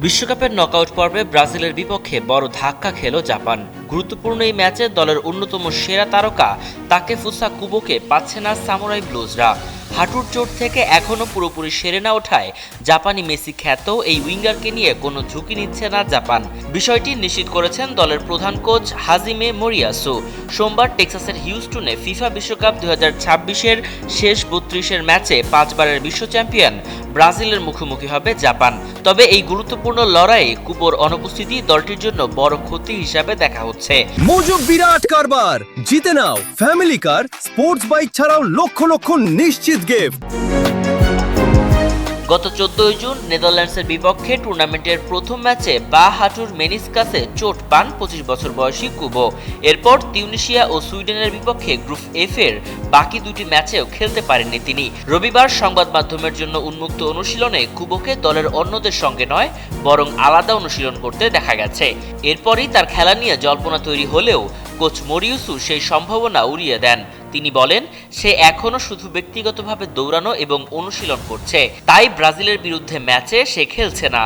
বিশ্বকাপের নকআউট পর্বে ব্রাজিলের বিপক্ষে বড় ধাক্কা খেল জাপান। গুরুত্বপূর্ণ এই ম্যাচে দলের অন্যতম সেরা তারকা তাকেফুসা কুবোকে পাচ্ছে না সামুরাই ব্লুজরা। হাঁটুর চোট থেকে এখনও পুরোপুরি সেরে না ওঠায় জাপানি মেসি খ্যাত এই উইঙ্গারকে নিয়ে কোনো ঝুঁকি নিচ্ছে না জাপান। বিষয়টি নিশ্চিত করেছেন দলের প্রধান কোচ হাজিমে মোরিয়াসু। সোমবার টেক্সাসের হিউস্টনে ফিফা বিশ্বকাপ 2026-এর শেষ 32-এর ম্যাচে 5 বারের বিশ্ব চ্যাম্পিয়ন ব্রাজিলের মুখোমুখি হবে জাপান। তবে এই গুরুত্বপূর্ণ লড়াইয়ে কুবোর অনুপস্থিতি দলটির জন্য বড় ক্ষতি হিসাবে দেখা হচ্ছে। মোজো বিরাট কারবার জিতে নাও ফ্যামিলি কার, স্পোর্টস বাইক ছাড়াও লক্ষ লক্ষ নিশ্চিত গিফট। গত 14 জুন নেদারল্যান্ডসের বিপক্ষে টুর্নামেন্টের প্রথম ম্যাচে বাঁ হাঁটুর মেনিসকাসে চোট পান 25 বছর বয়সী কুবো। এরপর তিউনিসিয়া ও সুইডেনের বিপক্ষে গ্রুপ এফ এর বাকি দুটি ম্যাচেও খেলতে পারেননি তিনি। রবিবার সংবাদ মাধ্যমের জন্য উন্মুক্ত অনুশীলনে কুবোকে দলের অন্যদের সঙ্গে নয় বরং আলাদা অনুশীলন করতে দেখা গেছে। এরপরই তার খেলা নিয়ে জল্পনা তৈরি হলেও কোচ মোরিয়াসু সেই সম্ভাবনা উড়িয়ে দেন। তিনি বলেন, সে এখনও শুধু ব্যক্তিগতভাবে দৌড়ানো এবং অনুশীলন করছে, তাই ব্রাজিলের বিরুদ্ধে ম্যাচে সে খেলছে না।